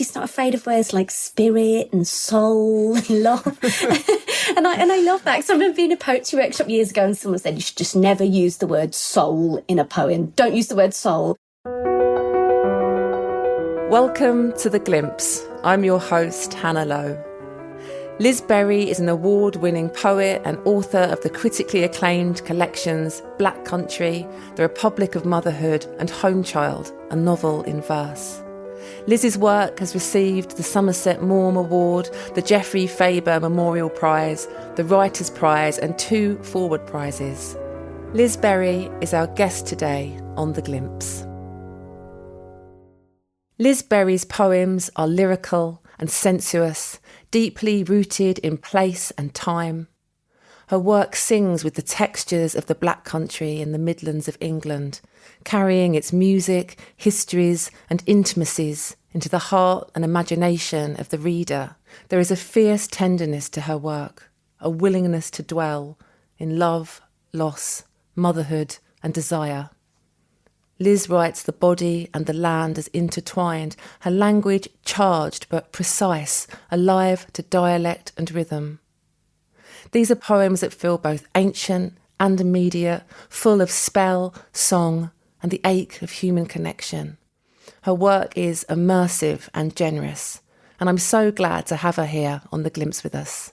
she's not afraid of words like spirit and soul and love. and I love that. Because I remember being in a poetry workshop years ago and someone said you should just never use the word soul in a poem. Don't use the word soul. Welcome to The Glimpse. I'm your host, Hannah Lowe. Liz Berry is an award-winning poet and author of the critically acclaimed collections Black Country, The Republic of Motherhood and Home Child, a novel in verse. Liz's work has received the Somerset Maugham Award, the Geoffrey Faber Memorial Prize, the Writers' Prize and 2 Forward Prizes. Liz Berry is our guest today on The Glimpse. Liz Berry's poems are lyrical and sensuous, deeply rooted in place and time. Her work sings with the textures of the Black Country in the Midlands of England, carrying its music, histories and intimacies into the heart and imagination of the reader. There is a fierce tenderness to her work, a willingness to dwell in love, loss, motherhood and desire. Liz writes the body and the land as intertwined, her language charged but precise, alive to dialect and rhythm. These are poems that feel both ancient and immediate, full of spell, song, and the ache of human connection. Her work is immersive and generous, and I'm so glad to have her here on The Glimpse with us.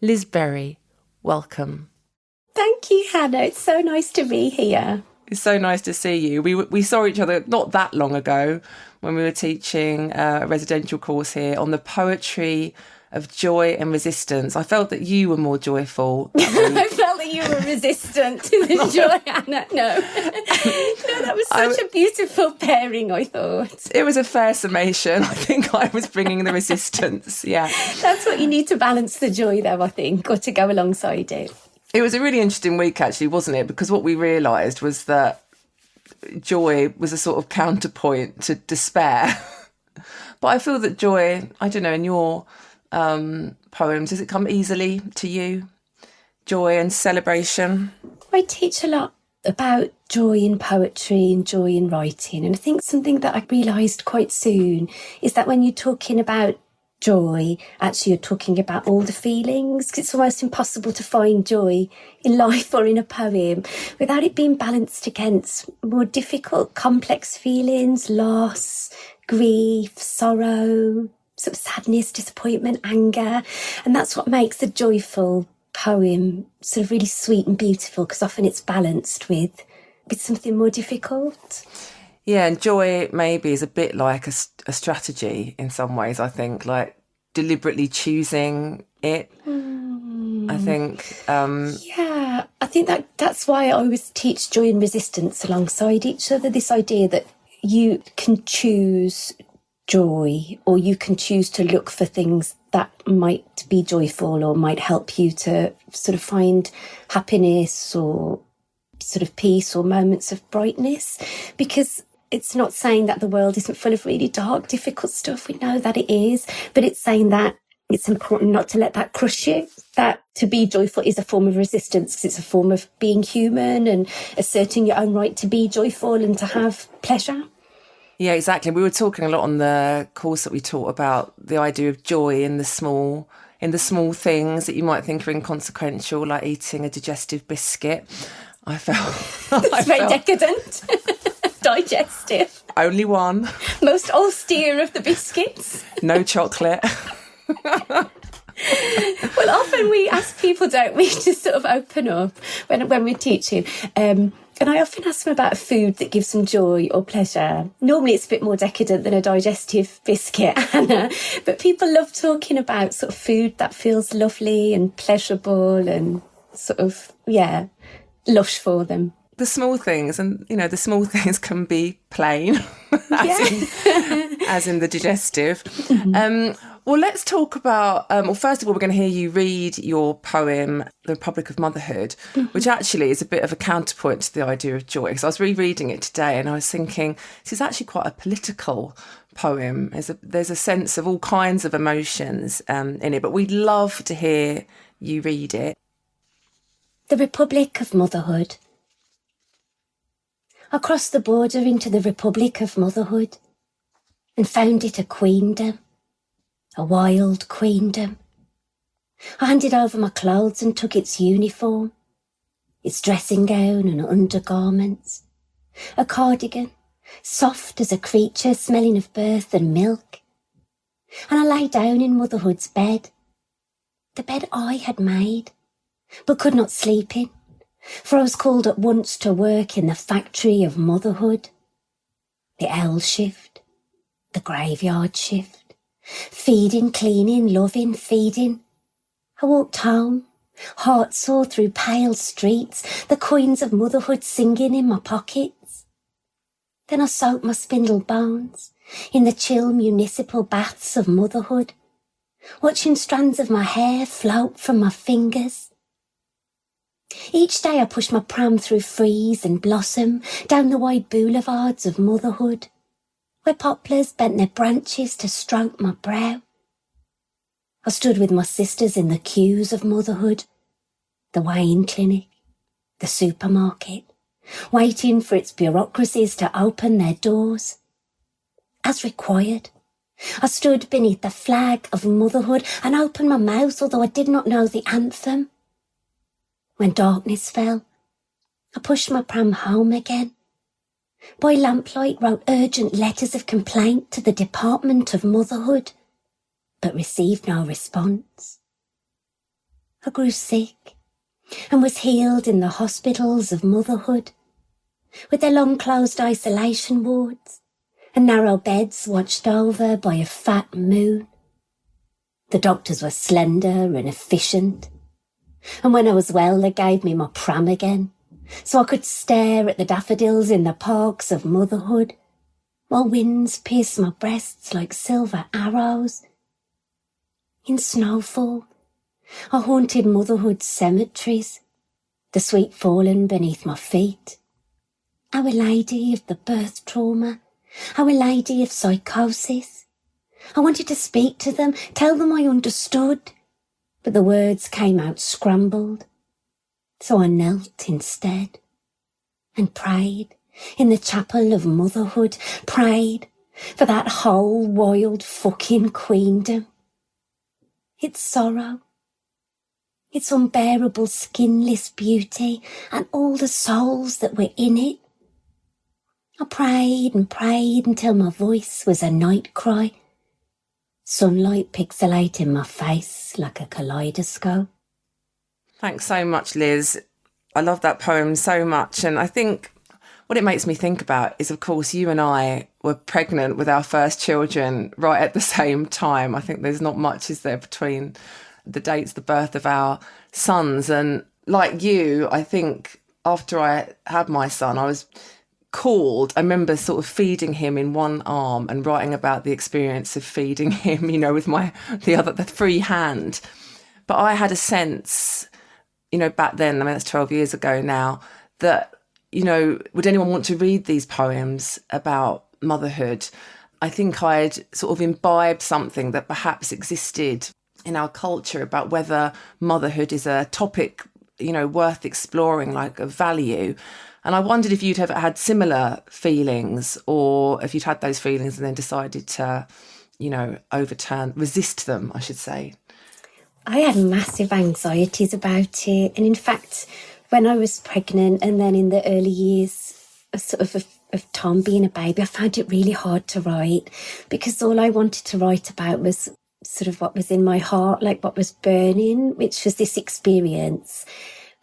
Liz Berry, welcome. Thank you, Hannah. It's so nice to be here. It's so nice to see you. We saw each other not that long ago when we were teaching a residential course here on the poetry of joy and resistance. I felt that you were more joyful. I felt that you were resistant to the joy, Anna. No, that was such a beautiful pairing, I thought. It was a fair summation. I think I was bringing the resistance, yeah. That's what you need to balance the joy, though, I think, or to go alongside it. It was a really interesting week, actually, wasn't it? Because what we realised was that joy was a sort of counterpoint to despair. But I feel that joy, I don't know, in your poems, does it come easily to you? Joy and celebration? I teach a lot about joy in poetry and joy in writing. And I think something that I realised quite soon is that when you're talking about joy, actually you're talking about all the feelings, 'cause it's almost impossible to find joy in life or in a poem without it being balanced against more difficult, complex feelings, loss, grief, sorrow, sort of sadness, disappointment, anger. And that's what makes a joyful poem sort of really sweet and beautiful, because often it's balanced with something more difficult. Yeah, and joy maybe is a bit like a strategy in some ways, I think, like deliberately choosing it. I think... Yeah, I think that's why I always teach joy and resistance alongside each other, this idea that you can choose joy, or you can choose to look for things that might be joyful or might help you to sort of find happiness or sort of peace or moments of brightness, because it's not saying that the world isn't full of really dark, difficult stuff. We know that it is, but it's saying that it's important not to let that crush you, that to be joyful is a form of resistance, because it's a form of being human and asserting your own right to be joyful and to have pleasure. Yeah, exactly. We were talking a lot on the course that we taught about the idea of joy in the small things that you might think are inconsequential, like eating a digestive biscuit. I felt... It's very decadent. Digestive. Only one. Most austere of the biscuits. No chocolate. Well, often we ask people, don't we, to sort of open up when we're teaching. And I often ask them about a food that gives them joy or pleasure. Normally it's a bit more decadent than a digestive biscuit, Anna. But people love talking about sort of food that feels lovely and pleasurable and sort of, yeah, lush for them. The small things, and you know, the small things can be plain, as in the digestive. Mm-hmm. Well, let's talk about, first of all, we're going to hear you read your poem, The Republic of Motherhood, which actually is a bit of a counterpoint to the idea of joy. Because I was rereading it today and I was thinking, this is actually quite a political poem. There's a sense of all kinds of emotions in it, but we'd love to hear you read it. The Republic of Motherhood. Across the border into the Republic of Motherhood. and found it a queendom, a wild queendom. I handed over my clothes and took its uniform, its dressing gown and undergarments, a cardigan, soft as a creature smelling of birth and milk. And I lay down in motherhood's bed, the bed I had made, but could not sleep in, for I was called at once to work in the factory of motherhood, the L shift, the graveyard shift, feeding, cleaning, loving, feeding. I walked home, heart sore through pale streets, the coins of motherhood singing in my pockets. Then I soaked my spindle bones in the chill municipal baths of motherhood, watching strands of my hair float from my fingers. Each day I pushed my pram through freeze and blossom, down the wide boulevards of motherhood, where poplars bent their branches to stroke my brow. I stood with my sisters in the queues of motherhood, the weighing clinic, the supermarket, waiting for its bureaucracies to open their doors. As required, I stood beneath the flag of motherhood and opened my mouth, although I did not know the anthem. When darkness fell, I pushed my pram home again. By lamplight wrote urgent letters of complaint to the Department of Motherhood, but received no response. I grew sick and was healed in the hospitals of motherhood, with their long-closed isolation wards and narrow beds watched over by a fat moon. The doctors were slender and efficient, and when I was well they gave me my pram again, so I could stare at the daffodils in the parks of motherhood, while winds pierced my breasts like silver arrows. In snowfall, I haunted motherhood's cemeteries, the sweet fallen beneath my feet. Our Lady of the birth trauma, Our Lady of psychosis. I wanted to speak to them, tell them I understood, but the words came out scrambled. So I knelt instead and prayed in the chapel of motherhood, prayed for that whole wild fucking queendom. Its sorrow, its unbearable skinless beauty, and all the souls that were in it. I prayed and prayed until my voice was a night cry, sunlight pixelating my face like a kaleidoscope. Thanks so much, Liz. I love that poem so much. And I think what it makes me think about is, of course, you and I were pregnant with our first children right at the same time. I think there's not much, is there, between the dates, the birth of our sons. And like you, I think after I had my son, I was called, I remember sort of feeding him in one arm and writing about the experience of feeding him, you know, with the free hand. But I had a sense, you know, back then, I mean, that's 12 years ago now, that, you know, would anyone want to read these poems about motherhood? I think I'd sort of imbibed something that perhaps existed in our culture about whether motherhood is a topic, you know, worth exploring, like a value. And I wondered if you'd have had similar feelings, or if you'd had those feelings and then decided to, you know, resist them, I should say. I had massive anxieties about it. And in fact, when I was pregnant and then in the early years of Tom being a baby, I found it really hard to write, because all I wanted to write about was sort of what was in my heart, like what was burning, which was this experience.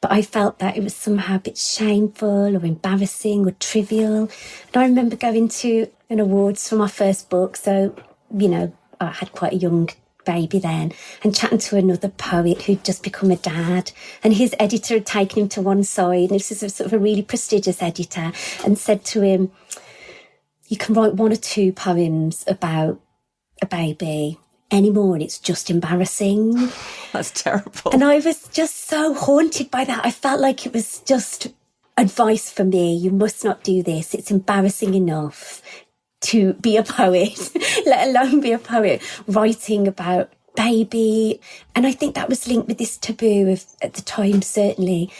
But I felt that it was somehow a bit shameful or embarrassing or trivial. And I remember going to an awards for my first book. So, you know, I had quite a young baby then, and chatting to another poet who'd just become a dad, and his editor had taken him to one side, and this is a sort of a really prestigious editor, and said to him, you can write one or two poems about a baby anymore and it's just embarrassing. That's terrible. And I was just so haunted by that. I felt like it was just advice for me. You must not do this. It's embarrassing enough to be a poet, let alone be a poet writing about baby. And I think that was linked with this taboo of, at the time, certainly,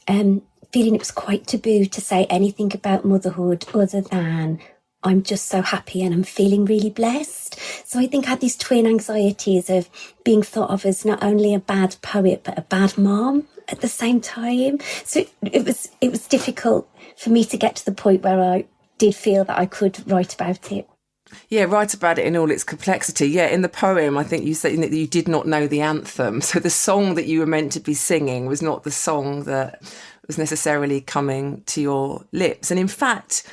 feeling it was quite taboo to say anything about motherhood other than I'm just so happy and I'm feeling really blessed. So I think I had these twin anxieties of being thought of as not only a bad poet, but a bad mom at the same time. So it was difficult for me to get to the point where I did feel that I could write about it. Yeah, write about it in all its complexity. Yeah, in the poem, I think you said that you did not know the anthem. So the song that you were meant to be singing was not the song that was necessarily coming to your lips. And in fact,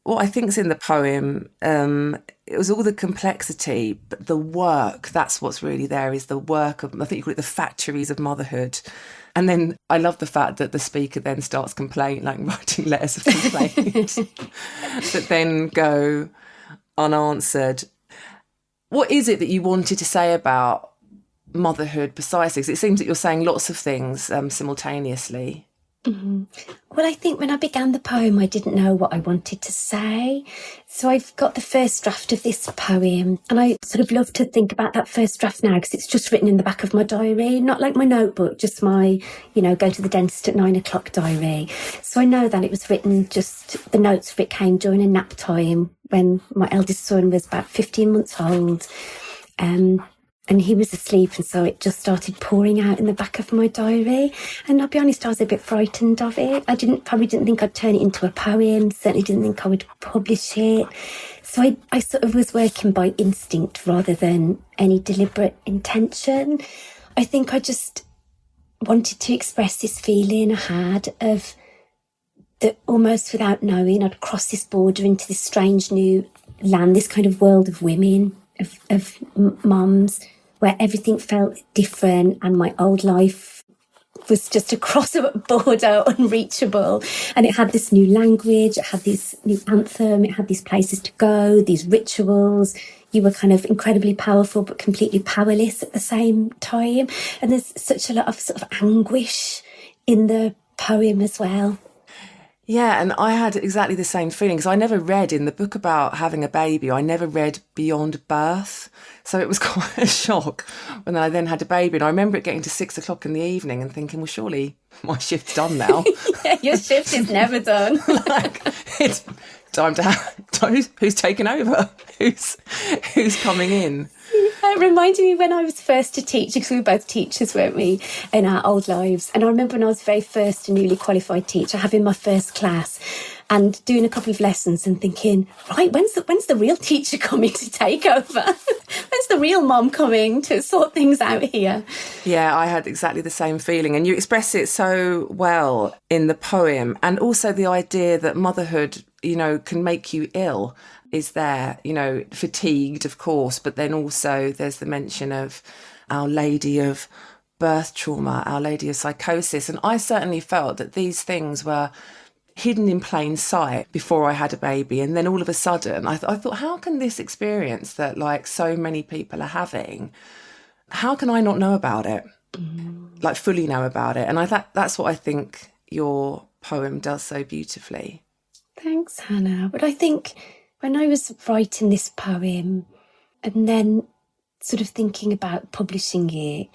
what I think is in the poem, it was all the complexity, but the work, that's what's really there, is the work of, I think you call it the factories of motherhood. And then I love the fact that the speaker then starts complaining, like writing letters of complaint that then go unanswered. What is it that you wanted to say about motherhood precisely? Because it seems that you're saying lots of things simultaneously. Mm-hmm. Well, I think when I began the poem, I didn't know what I wanted to say. So I've got the first draft of this poem, and I sort of love to think about that first draft now because it's just written in the back of my diary, not like my notebook, just my, go to the dentist at 9:00 diary. So I know that it was written, just the notes of it came during a nap time when my eldest son was about 15 months old. And he was asleep, and so it just started pouring out in the back of my diary. And I'll be honest, I was a bit frightened of it. I probably didn't think I'd turn it into a poem, certainly didn't think I would publish it. So I sort of was working by instinct rather than any deliberate intention. I think I just wanted to express this feeling I had of that almost without knowing, I'd crossed this border into this strange new land, this kind of world of women, of mums, where everything felt different and my old life was just across a border, unreachable. And it had this new language, it had this new anthem, it had these places to go, these rituals. You were kind of incredibly powerful but completely powerless at the same time. And there's such a lot of sort of anguish in the poem as well. Yeah, and I had exactly the same feeling because I never read in the book about having a baby, I never read beyond birth. So it was quite a shock when I then had a baby. And I remember it getting to 6:00 in the evening and thinking, well, surely my shift's done now. Yeah, your shift is never done. Like, it's time to who's taken over? Who's coming in? It reminded me when I was first a teacher, because we were both teachers, weren't we, in our old lives. And I remember when I was very first a newly qualified teacher, having my first class and doing a couple of lessons and thinking, right, when's the real teacher coming to take over? When's the real mom coming to sort things out here? Yeah, I had exactly the same feeling. And you express it so well in the poem. And also the idea that motherhood, can make you ill is there, fatigued, of course, but then also there's the mention of Our Lady of birth trauma, Our Lady of psychosis. And I certainly felt that these things were hidden in plain sight before I had a baby. And then all of a sudden, I thought, how can this experience that like so many people are having, how can I not know about it? Like fully know about it? And that's what I think your poem does so beautifully. Thanks, Hannah. But I think when I was writing this poem and then sort of thinking about publishing it,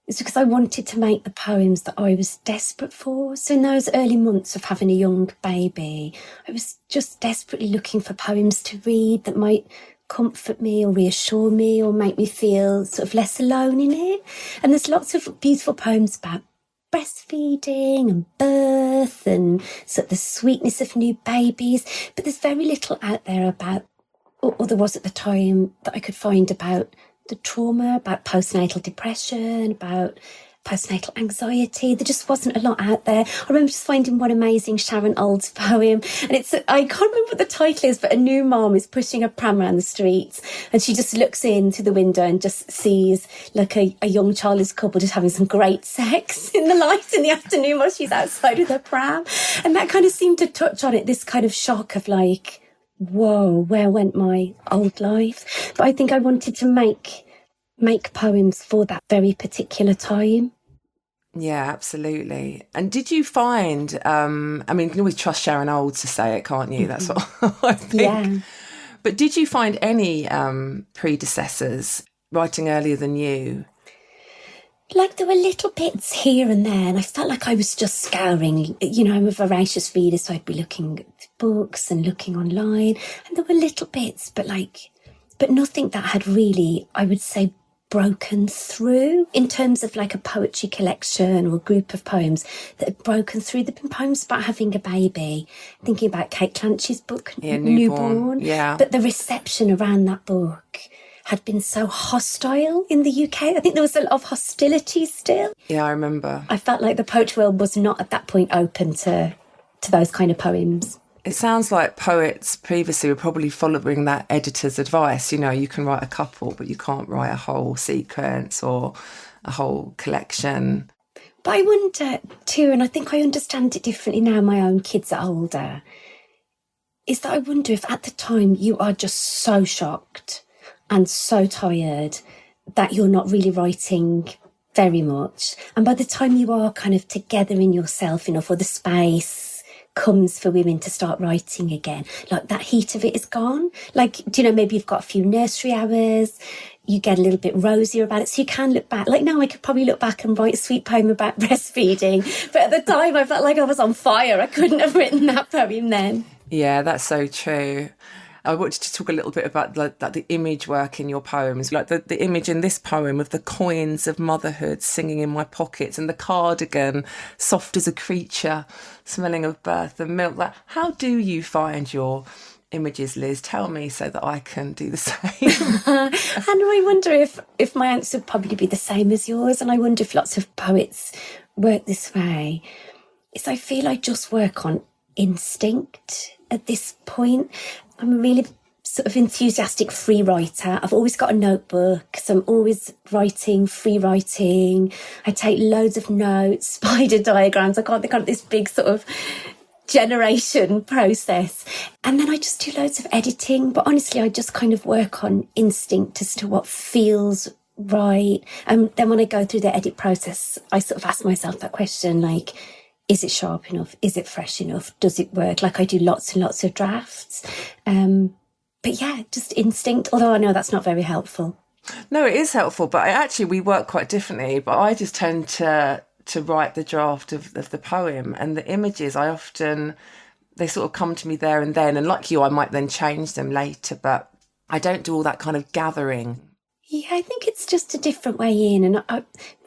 it's because I wanted to make the poems that I was desperate for. So in those early months of having a young baby, I was just desperately looking for poems to read that might comfort me or reassure me or make me feel sort of less alone in it. And there's lots of beautiful poems about breastfeeding and birth and sort of the sweetness of new babies. But there's very little out there about, or there was at the time, that I could find about the trauma, about postnatal depression, about postnatal anxiety. There just wasn't a lot out there. I remember just finding one amazing Sharon Olds poem, and I can't remember what the title is, but a new mom is pushing a pram around the streets and she just looks in through the window and just sees like a young childless couple just having some great sex in the light in the afternoon while she's outside with her pram. And that kind of seemed to touch on it, this kind of shock of like, whoa, where went my old life? But I think I wanted to make poems for that very particular time. Yeah, absolutely. And did you find, you can always trust Sharon Olds to say it, can't you? That's what I think. Yeah. But did you find any predecessors writing earlier than you? Like there were little bits here and there, and I felt like I was just scouring. You know, I'm a voracious reader, so I'd be looking at books and looking online, and there were little bits, but nothing that had really, I would say, broken through in terms of like a poetry collection or a group of poems that had broken through. There've been poems about having a baby, thinking about Kate Clancy's book, Newborn. Yeah. But the reception around that book had been so hostile in the UK. I think there was a lot of hostility still. Yeah, I remember. I felt like the poetry world was not at that point open to those kind of poems. It sounds like poets previously were probably following that editor's advice. You know, you can write a couple, but you can't write a whole sequence or a whole collection. But I wonder too, and I think I understand it differently now my own kids are older, is that I wonder if at the time you are just so shocked and so tired that you're not really writing very much. And by the time you are kind of together in yourself enough, or the space comes for women to start writing again, like that heat of it is gone. Like, do you know, maybe you've got a few nursery hours, you get a little bit rosier about it, so you can look back. Like now I could probably look back and write a sweet poem about breastfeeding, but at the time I felt like I was on fire. I couldn't have written that poem then. Yeah, that's so true. I wanted to talk a little bit about the image work in your poems, like the image in this poem of the coins of motherhood singing in my pockets, and the cardigan soft as a creature smelling of birth and milk. Like, how do you find your images, Liz? Tell me so that I can do the same. And I wonder if my answer would probably be the same as yours, and I wonder if lots of poets work this way, is I feel I just work on instinct at this point. I'm a really sort of enthusiastic free writer. I've always got a notebook, so I'm always writing, free writing. I take loads of notes, spider diagrams. I can't think of this big sort of generation process. And then I just do loads of editing. But honestly, I just kind of work on instinct as to what feels right. And then when I go through the edit process, I sort of ask myself that question, like, is it sharp enough? Is it fresh enough? Does it work? Like I do lots and lots of drafts. But yeah, just instinct, although I know that's not very helpful. No, it is helpful, but actually we work quite differently. But I just tend to write the draft of the poem, and the images, they sort of come to me there and then. And like you, I might then change them later, but I don't do all that kind of gathering. Yeah, I think it's just a different way in. And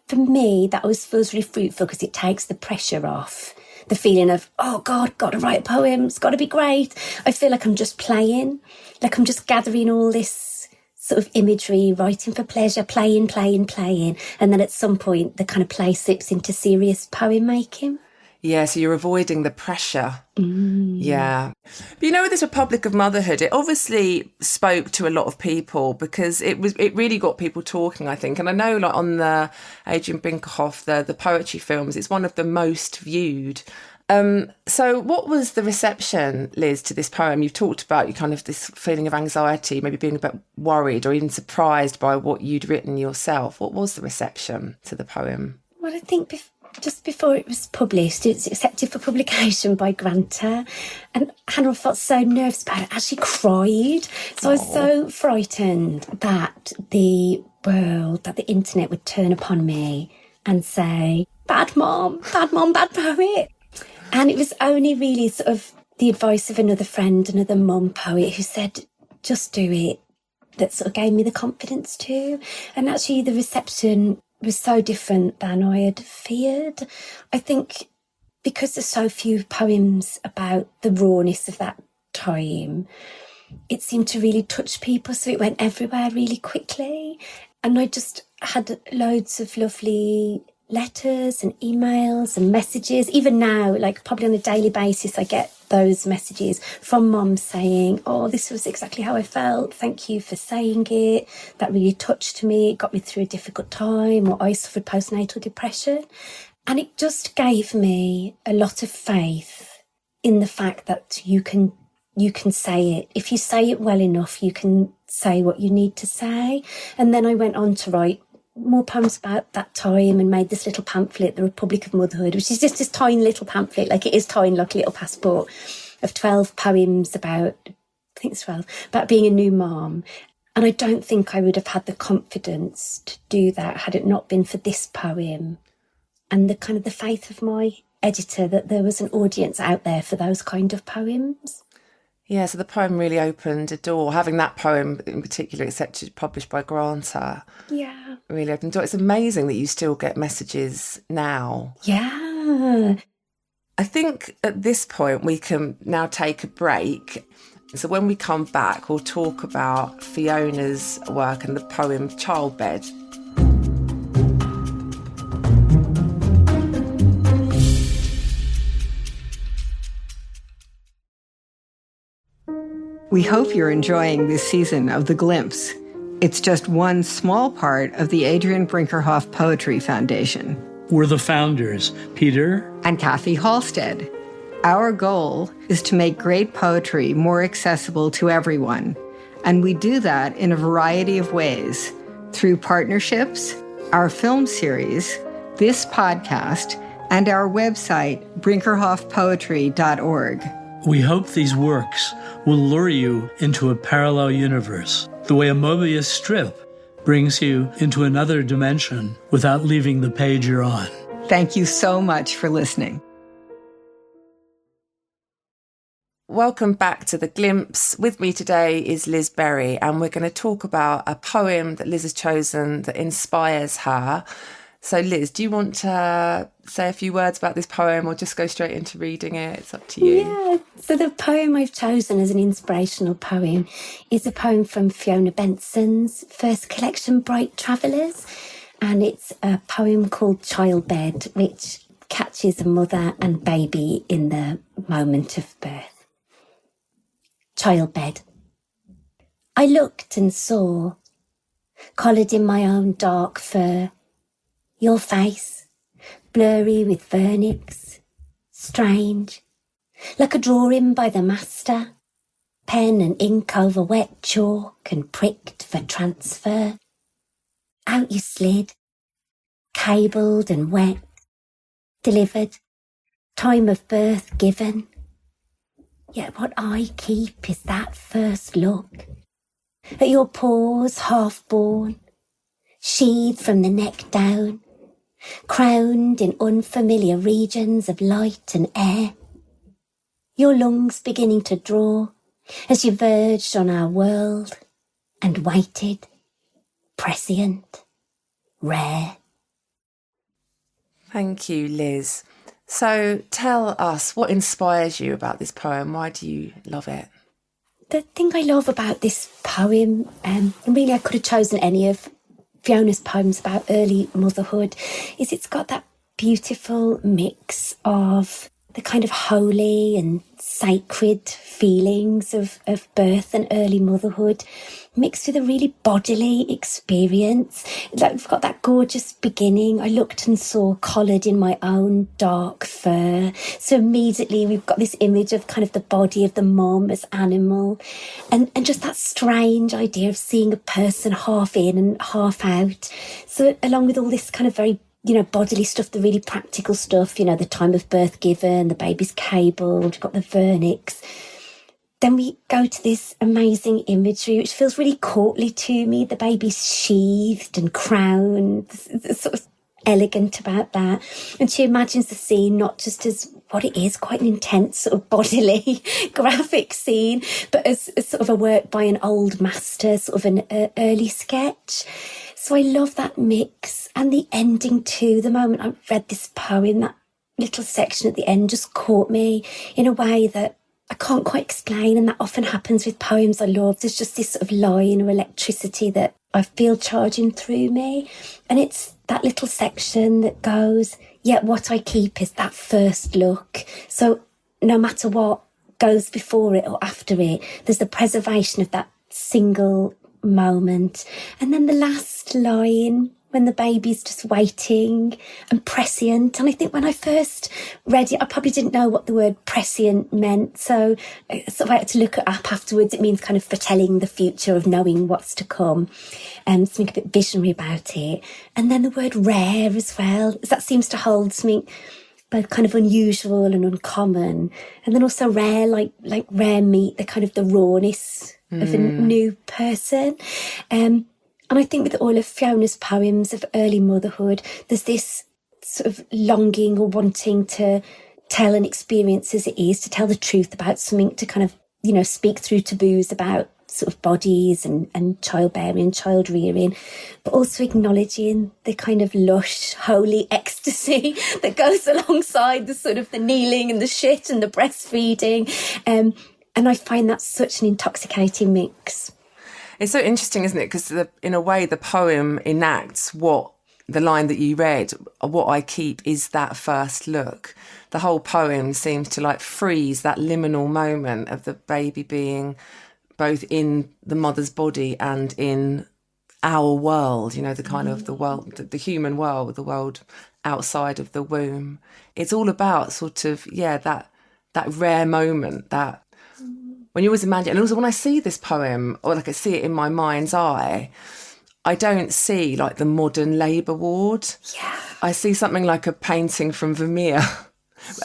for me, that always feels really fruitful because it takes the pressure off. The feeling of, oh God, got to write a poem, it's got to be great. I feel like I'm just playing, like I'm just gathering all this sort of imagery, writing for pleasure, playing. And then at some point, the kind of play slips into serious poem making. Yeah, so you're avoiding the pressure. Yeah. But you know, with this Republic of Motherhood, it obviously spoke to a lot of people because it really got people talking, I think. And I know, like on the Adrian Brinkerhoff, the poetry films, it's one of the most viewed. So what was the reception, Liz, to this poem? You've talked about kind of this feeling of anxiety, maybe being a bit worried or even surprised by what you'd written yourself. What was the reception to the poem? Well, I think just before it was published, it was accepted for publication by Granta, and Hannah felt so nervous about it, actually cried. So I was so frightened that the world, that the internet would turn upon me and say, bad mom, bad poet. And it was only really sort of the advice of another friend, another mum poet, who said, just do it, that sort of gave me the confidence to. And actually the reception was so different than I had feared. I think because there's so few poems about the rawness of that time, it seemed to really touch people, so it went everywhere really quickly. And I just had loads of lovely letters and emails and messages. Even now, like probably on a daily basis, I get those messages from mums saying, oh, this was exactly how I felt. Thank you for saying it. That really touched me. It got me through a difficult time, or I suffered postnatal depression. And it just gave me a lot of faith in the fact that you can say it. If you say it well enough, you can say what you need to say. And then I went on to write more poems about that time and made this little pamphlet, The Republic of Motherhood, which is just this tiny little pamphlet, like it is tiny, like a little passport, of 12 poems about, I think it's 12, about being a new mom. And I don't think I would have had the confidence to do that had it not been for this poem and the kind of the faith of my editor that there was an audience out there for those kind of poems. Yeah, so the poem really opened a door. Having that poem in particular accepted, published by Granta, really opened a door. It's amazing that you still get messages now. Yeah. I think at this point we can now take a break. So when we come back, we'll talk about Fiona's work and the poem Childbed. We hope you're enjoying this season of The Glimpse. It's just one small part of the Adrian Brinkerhoff Poetry Foundation. We're the founders, Peter and Kathy Halstead. Our goal is to make great poetry more accessible to everyone, and we do that in a variety of ways, through partnerships, our film series, this podcast, and our website, brinkerhoffpoetry.org. We hope these works will lure you into a parallel universe, the way a Mobius strip brings you into another dimension without leaving the page you're on. Thank you so much for listening. Welcome back to The Glimpse. With me today is Liz Berry, and we're going to talk about a poem that Liz has chosen that inspires her. So Liz, do you want to say a few words about this poem or just go straight into reading it? It's up to you. Yeah, so the poem I've chosen as an inspirational poem is a poem from Fiona Benson's first collection, Bright Travellers, and it's a poem called Childbed, which catches a mother and baby in the moment of birth. Childbed. I looked and saw, collared in my own dark fur, your face, blurry with vernix, strange, like a drawing by the master, pen and ink over wet chalk and pricked for transfer. Out you slid, cabled and wet, delivered, time of birth given. Yet what I keep is that first look at your paws half-born, sheathed from the neck down, crowned in unfamiliar regions of light and air. Your lungs beginning to draw as you verged on our world and waited, prescient, rare. Thank you, Liz. So tell us, what inspires you about this poem? Why do you love it? The thing I love about this poem, and really I could have chosen any of Fiona's poems about early motherhood, is it's got that beautiful mix of the kind of holy and sacred feelings of birth and early motherhood, mixed with a really bodily experience. Like, we've got that gorgeous beginning. I looked and saw collared in my own dark fur. So immediately we've got this image of kind of the body of the mum as animal, and just that strange idea of seeing a person half in and half out. So along with all this kind of very bodily stuff, the really practical stuff, the time of birth given, the baby's cabled, we've got the vernix. Then we go to this amazing imagery, which feels really courtly to me. The baby's sheathed and crowned. It's sort of elegant about that. And she imagines the scene not just as what it is, quite an intense sort of bodily graphic scene, but as sort of a work by an old master, sort of an early sketch. So I love that mix, and the ending too. The moment I read this poem, that little section at the end just caught me in a way that I can't quite explain, and that often happens with poems I love. There's just this sort of line or electricity that I feel charging through me, and it's that little section that goes, yet what I keep is that first look. So no matter what goes before it or after it, there's the preservation of that single moment. And then the last line, when the baby's just waiting and prescient. And I think when I first read it, I probably didn't know what the word prescient meant. So I had to look it up afterwards. It means kind of foretelling the future, of knowing what's to come, and something a bit visionary about it. And then the word rare as well, that seems to hold something both kind of unusual and uncommon. And then also rare, like rare meat, the kind of the rawness of a new person. And I think with all of Fiona's poems of early motherhood, there's this sort of longing or wanting to tell an experience as it is, to tell the truth about something, to kind of, you know, speak through taboos about sort of bodies and childbearing, child rearing, but also acknowledging the kind of lush, holy ecstasy that goes alongside the sort of the kneeling and the shit and the breastfeeding. And I find that such an intoxicating mix. It's so interesting, isn't it? Because in a way, the poem enacts what the line that you read, what I keep is that first look. The whole poem seems to like freeze that liminal moment of the baby being both in the mother's body and in our world, you know, the kind of the world, the human world, the world outside of the womb. It's all about sort of, that rare moment that when you always imagine, and also when I see this poem, or like I see it in my mind's eye, I don't see like the modern labour ward. Yeah. I see something like a painting from Vermeer.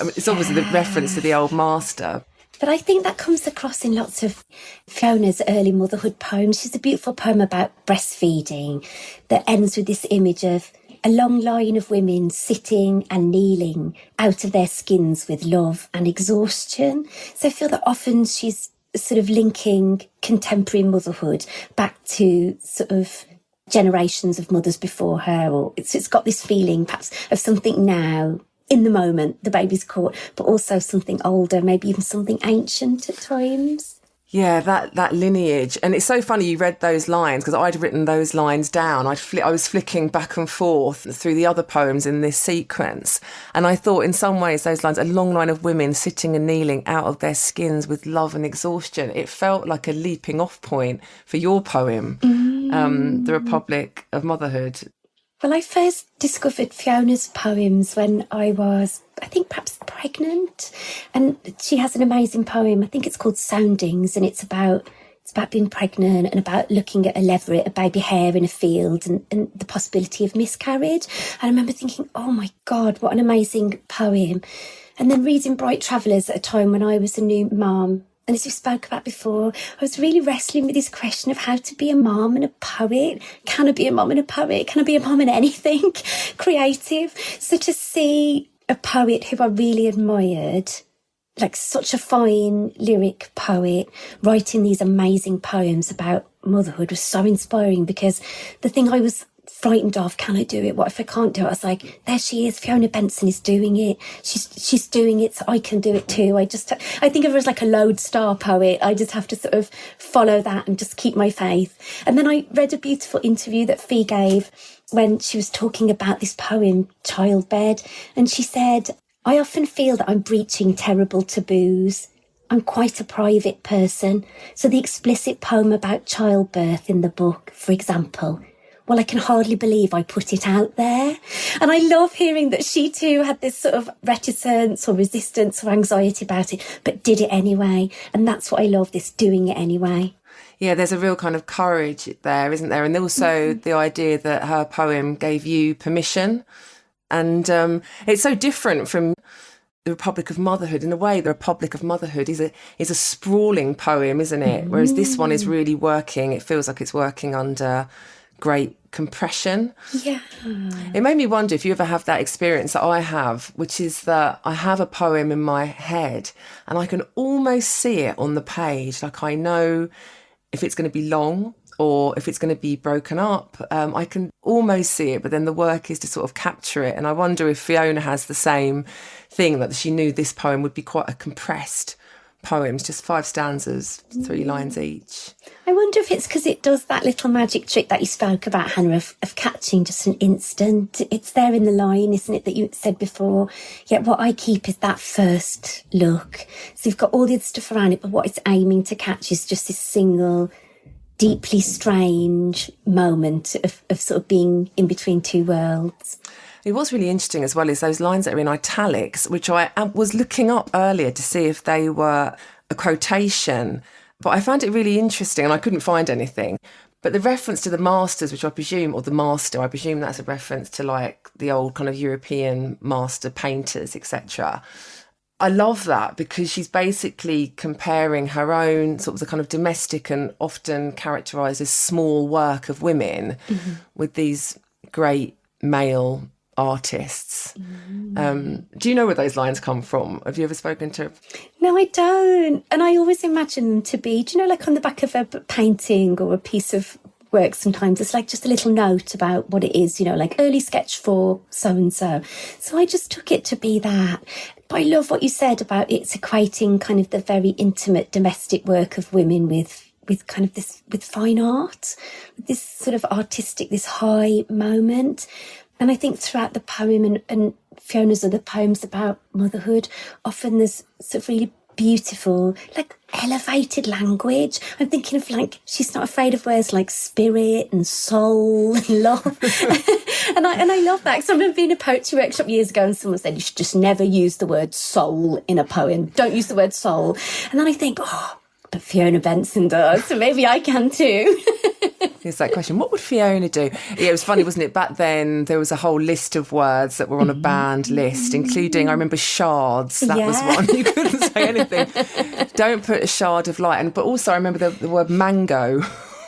It's obviously the reference to the old master. But I think that comes across in lots of Fiona's early motherhood poems. She's a beautiful poem about breastfeeding that ends with this image of a long line of women sitting and kneeling out of their skins with love and exhaustion. So I feel that often she's sort of linking contemporary motherhood back to sort of generations of mothers before her, or it's got this feeling perhaps of something now, in the moment, the baby's caught, but also something older, maybe even something ancient at times. Yeah, that lineage. And it's so funny you read those lines, because I'd written those lines down. I was flicking back and forth through the other poems in this sequence. And I thought in some ways those lines, a long line of women sitting and kneeling out of their skins with love and exhaustion. It felt like a leaping off point for your poem, The Republic of Motherhood. Well, I first discovered Fiona's poems when I was, I think, perhaps pregnant. And she has an amazing poem, I think it's called Soundings, and it's about being pregnant and about looking at a leveret, a baby hare in a field, and the possibility of miscarriage. And I remember thinking, oh my God, what an amazing poem. And then reading Bright Travellers at a time when I was a new mum. And as we spoke about before, I was really wrestling with this question of how to be a mum and a poet. Can I be a mum and a poet? Can I be a mum and anything creative? So to see a poet who I really admired, like such a fine lyric poet, writing these amazing poems about motherhood was so inspiring, because the thing I was frightened of, can I do it? What if I can't do it? I was like, there she is, Fiona Benson is doing it. She's doing it, so I can do it too. I think of her as like a lodestar poet. I just have to sort of follow that and just keep my faith. And then I read a beautiful interview that Fee gave when she was talking about this poem, Childbed. And she said, I often feel that I'm breaching terrible taboos. I'm quite a private person. So the explicit poem about childbirth in the book, for example, well, I can hardly believe I put it out there. And I love hearing that she too had this sort of reticence or resistance or anxiety about it, but did it anyway. And that's what I love, this doing it anyway. Yeah, there's a real kind of courage there, isn't there? And also the idea that her poem gave you permission. And it's so different from The Republic of Motherhood. In a way, The Republic of Motherhood is a sprawling poem, isn't it? Whereas this one is really working. It feels like it's working under great compression. Yeah. It made me wonder if you ever have that experience that I have, which is that I have a poem in my head and I can almost see it on the page. Like I know if it's going to be long or if it's going to be broken up. I can almost see it, but then the work is to sort of capture it. And I wonder if Fiona has the same thing, that she knew this poem would be quite a compressed poems, just 5 stanzas, 3 lines each. I wonder if it's because it does that little magic trick that you spoke about, Hannah, of catching just an instant. It's there in the line, isn't it, that you said before. Yet what I keep is that first look. So you've got all the other stuff around it, but what it's aiming to catch is just this single, deeply strange moment of sort of being in between two worlds. What's really interesting as well is those lines that are in italics, which I was looking up earlier to see if they were a quotation, but I found it really interesting and I couldn't find anything. But the reference to the masters, which I presume, or the master, I presume that's a reference to like the old kind of European master painters, etc. I love that because she's basically comparing her own sort of the kind of domestic and often characterised as small work of women with these great male artists. Do you know where those lines come from? Have you ever spoken to? No, I don't. And I always imagine them to be, do you know, like on the back of a painting or a piece of work, sometimes it's like just a little note about what it is, you know, like early sketch for so-and-so. So I just took it to be that. But I love what you said about it's equating kind of the very intimate domestic work of women with kind of this, with fine art, with this sort of artistic, this high moment. And I think throughout the poem and Fiona's other poems about motherhood, often there's sort of really beautiful, like elevated language. I'm thinking of like, she's not afraid of words like spirit and soul and love. and I love that. Because I remember being in a poetry workshop years ago and someone said, you should just never use the word soul in a poem. Don't use the word soul. And then I think, but Fiona Benson does, so maybe I can too. Here's that question. What would Fiona do? Yeah, it was funny, wasn't it? Back then, there was a whole list of words that were on a banned list, including, I remember, shards. That was one. You couldn't say anything. Don't put a shard of light. But also, I remember the word mango.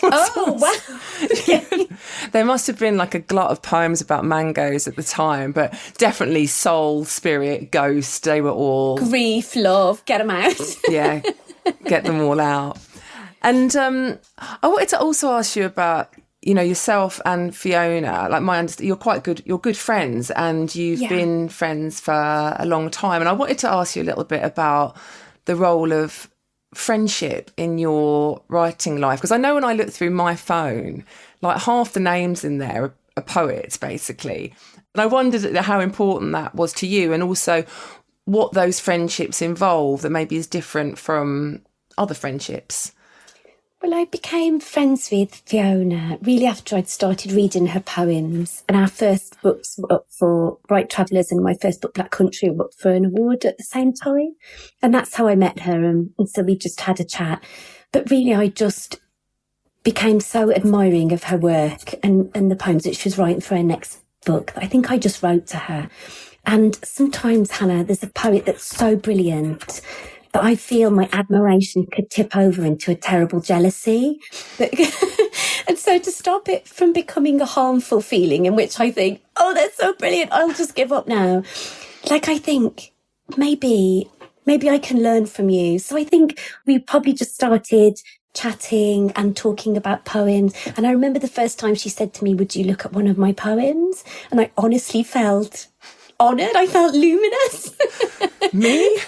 Oh, wow. There must have been like a glut of poems about mangoes at the time, but definitely soul, spirit, ghost, they were all... Grief, love, get them out. Yeah, get them all out. And I wanted to also ask you about, you know, yourself and Fiona. Like you're good friends, and you've been friends for a long time. And I wanted to ask you a little bit about the role of friendship in your writing life, because I know when I look through my phone, like half the names in there are poets, basically. And I wondered how important that was to you, and also what those friendships involve that maybe is different from other friendships. Well, I became friends with Fiona really after I'd started reading her poems, and our first books were up for Bright Travellers, and my first book, Black Country, were up for an award at the same time. And that's how I met her, and so we just had a chat. But really, I just became so admiring of her work and the poems that she was writing for her next book that I think I just wrote to her. And sometimes, Hannah, there's a poet that's so brilliant that I feel my admiration could tip over into a terrible jealousy. And so to stop it from becoming a harmful feeling in which I think, oh, that's so brilliant, I'll just give up now. Like, I think maybe I can learn from you. So I think we probably just started chatting and talking about poems. And I remember the first time she said to me, would you look at one of my poems? And I honestly felt honoured. I felt luminous. Me?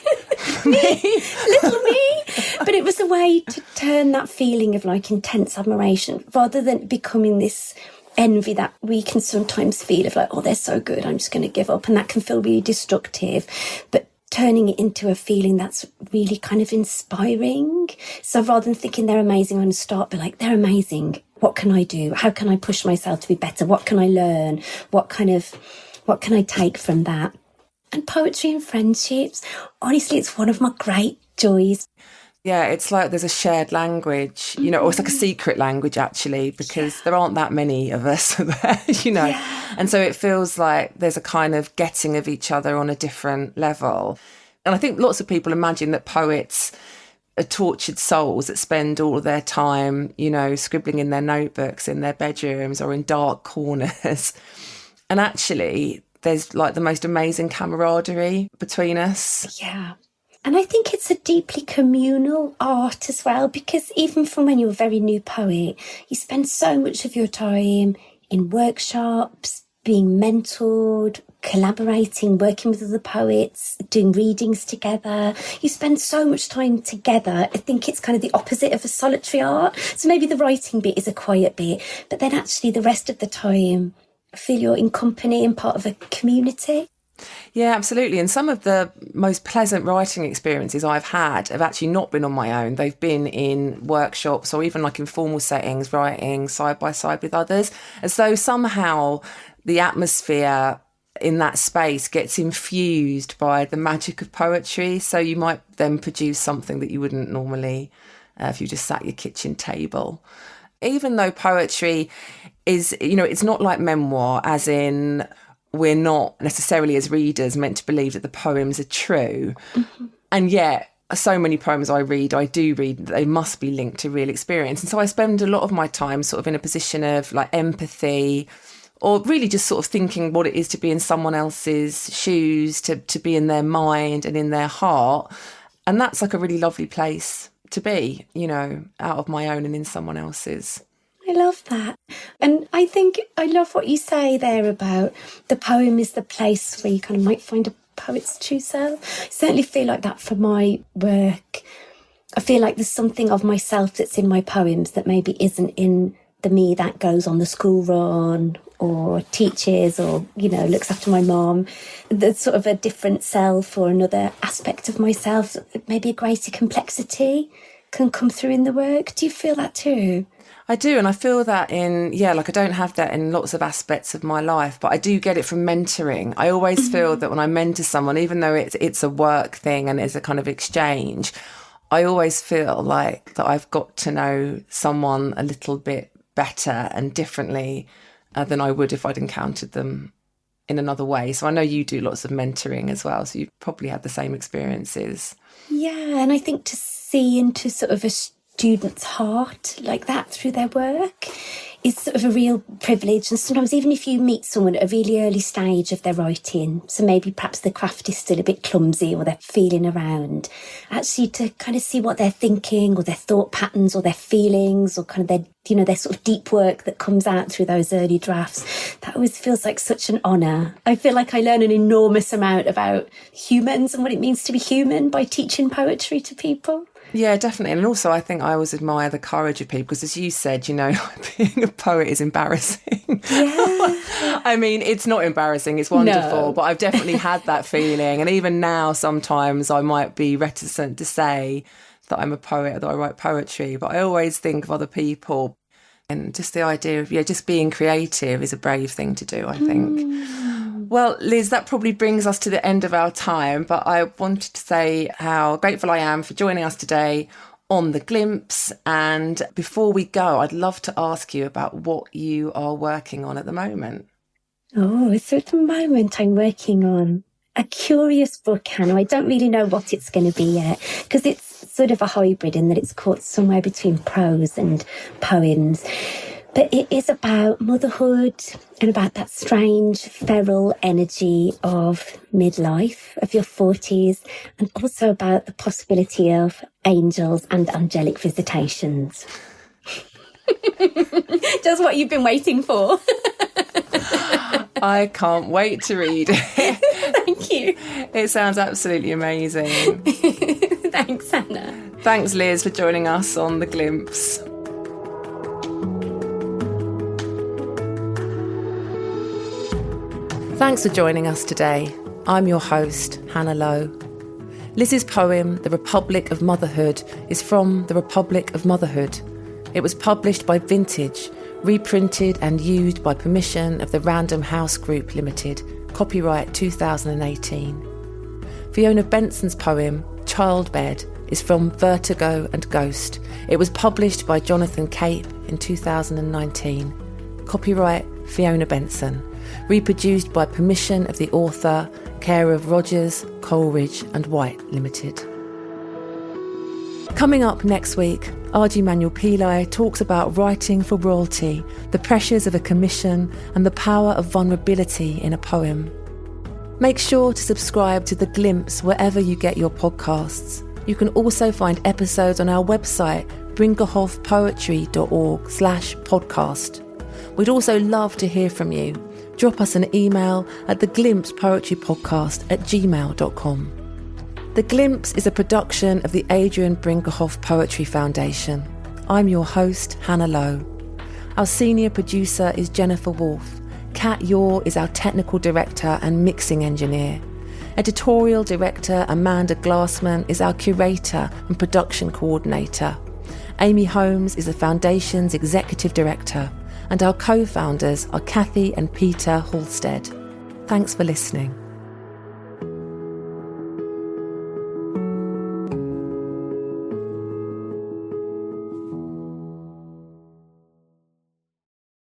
Little me. But it was a way to turn that feeling of like intense admiration, rather than becoming this envy that we can sometimes feel of like, oh, they're so good, I'm just going to give up. And that can feel really destructive. But turning it into a feeling that's really kind of inspiring. So rather than thinking they're amazing, I'm going to start by like, they're amazing. What can I do? How can I push myself to be better? What can I learn? What can I take from that? And poetry and friendships, honestly, it's one of my great joys. Yeah, it's like there's a shared language, you know, or it's like a secret language, actually, because there aren't that many of us there, you know. Yeah. And so it feels like there's a kind of getting of each other on a different level. And I think lots of people imagine that poets are tortured souls that spend all of their time, you know, scribbling in their notebooks, in their bedrooms or in dark corners. And actually, there's like the most amazing camaraderie between us. Yeah. And I think it's a deeply communal art as well, because even from when you're a very new poet, you spend so much of your time in workshops, being mentored, collaborating, working with other poets, doing readings together. You spend so much time together. I think it's kind of the opposite of a solitary art. So maybe the writing bit is a quiet bit, but then actually the rest of the time, I feel you're in company and part of a community. Yeah, absolutely. And some of the most pleasant writing experiences I've had have actually not been on my own. They've been in workshops or even like informal settings, writing side by side with others, as though somehow the atmosphere in that space gets infused by the magic of poetry. So you might then produce something that you wouldn't normally if you just sat at your kitchen table. Even though poetry is, you know, it's not like memoir, as in we're not necessarily as readers meant to believe that the poems are true. Mm-hmm. And yet, so many poems I do read, they must be linked to real experience. And so I spend a lot of my time sort of in a position of like empathy, or really just sort of thinking what it is to be in someone else's shoes, to be in their mind and in their heart. And that's like a really lovely place to be, you know, out of my own and in someone else's. I love that. And I think I love what you say there about the poem is the place where you kind of might find a poet's true self. I certainly feel like that for my work. I feel like there's something of myself that's in my poems that maybe isn't in the me that goes on the school run or teaches or, you know, looks after my mom. There's sort of a different self or another aspect of myself, maybe a greater complexity can come through in the work. Do you feel that too? I do, and I feel that like I don't have that in lots of aspects of my life, but I do get it from mentoring. I always feel that when I mentor someone, even though it's a work thing and it's a kind of exchange, I always feel like that I've got to know someone a little bit better and differently than I would if I'd encountered them in another way. So I know you do lots of mentoring as well, so you've probably had the same experiences. Yeah, and I think to see into sort of a student's heart like that through their work is sort of a real privilege. And sometimes even if you meet someone at a really early stage of their writing, so maybe perhaps the craft is still a bit clumsy or they're feeling around, actually to kind of see what they're thinking or their thought patterns or their feelings or kind of their, you know, their sort of deep work that comes out through those early drafts, that always feels like such an honour. I feel like I learn an enormous amount about humans and what it means to be human by teaching poetry to people. Yeah, definitely. And also I think I always admire the courage of people because, as you said, you know, being a poet is embarrassing. Yeah. I mean, it's not embarrassing, it's wonderful, but I've definitely had that feeling. And even now, sometimes I might be reticent to say that I'm a poet, that I write poetry, but I always think of other people. And just the idea of, just being creative is a brave thing to do, I think. Well, Liz, that probably brings us to the end of our time, but I wanted to say how grateful I am for joining us today on The Glimpse. And before we go, I'd love to ask you about what you are working on at the moment. Oh, so at the moment I'm working on a curious book, Hannah. I don't really know what it's going to be yet, because it's sort of a hybrid in that it's caught somewhere between prose and poems. But it is about motherhood and about that strange feral energy of midlife, of your 40s, and also about the possibility of angels and angelic visitations. Just what you've been waiting for. I can't wait to read it. Thank you. It sounds absolutely amazing. Thanks, Hannah. Thanks, Liz, for joining us on The Glimpse. Thanks for joining us today. I'm your host, Hannah Lowe. Liz's poem, The Republic of Motherhood, is from the Republic of Motherhood. It was published by Vintage, reprinted and used by permission of the Random House Group Limited, copyright 2018. Fiona Benson's poem, Childbed, is from Vertigo and Ghost. It was published by Jonathan Cape in 2019, copyright Fiona Benson, reproduced by permission of the author, care of Rogers, Coleridge and White Limited. Coming up next week, RG Manuel Pillai talks about writing for royalty, the pressures of a commission and the power of vulnerability in a poem. Make sure to subscribe to The Glimpse wherever you get your podcasts. You can also find episodes on our website, brinkerhoffpoetry.org/podcast. We'd also love to hear from you. Drop us an email at theglimpsepoetrypodcast@gmail.com. The Glimpse is a production of the Adrian Brinkerhoff Poetry Foundation. I'm your host, Hannah Lowe. Our senior producer is Jennifer Wolfe. Kat Yor is our technical director and mixing engineer. Editorial director Amanda Glassman is our curator and production coordinator. Amy Holmes is the Foundation's executive director. And our co-founders are Kathy and Peter Halstead. Thanks for listening.